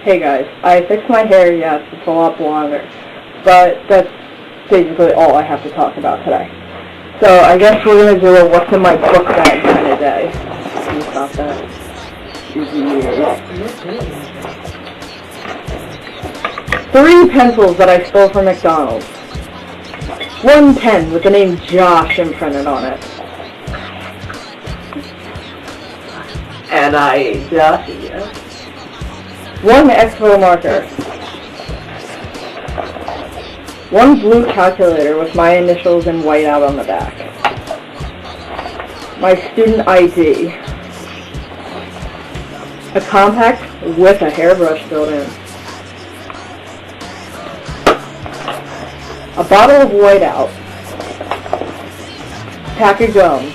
Hey guys, I fixed my hair, yes, it's a lot longer, but that's basically all I have to talk about today. So I guess we're going to do a what's in my book bag kind of day. Can you stop that? Three pencils that I stole from McDonald's. One pen with the name Josh imprinted on it. And I Josh, yes. One Expo marker. One blue calculator with my initials in white out on the back. My student ID. A compact with a hairbrush built in. A bottle of whiteout. Pack of gum.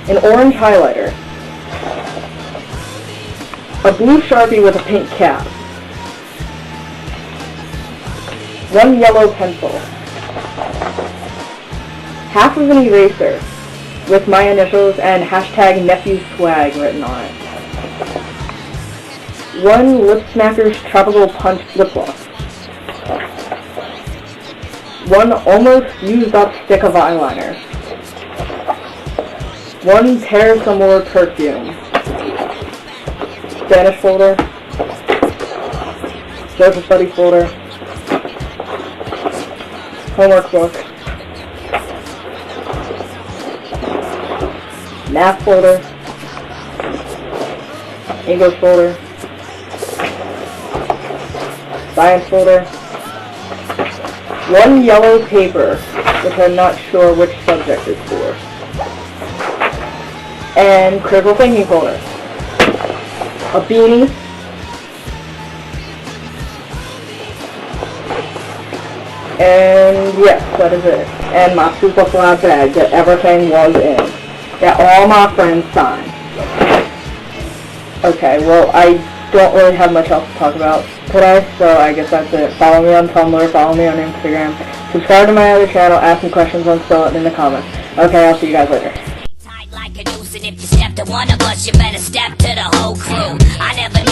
An orange highlighter. A blue Sharpie with a pink cap. One yellow pencil. Half of an eraser with my initials and hashtag nephew swag written on it. One Lip Smackers Tropical Punch lip gloss. One almost used up stick of eyeliner. One Paris Amour perfume. Spanish folder. Social studies folder. Homework book. Math folder. English folder. Science folder. One yellow paper, which I'm not sure which subject it's for. And critical thinking folder. A beanie. And yes, that is it. And my super fly bag that everything was in. That all my friends signed. Okay, well, I don't really have much else to talk about today, so I guess that's it. Follow me on Tumblr, follow me on Instagram, subscribe to my other channel, ask me questions on Spell It in the comments. Okay, I'll see you guys later. Like a noose, and if you step to one of us, you better step to the whole crew. I never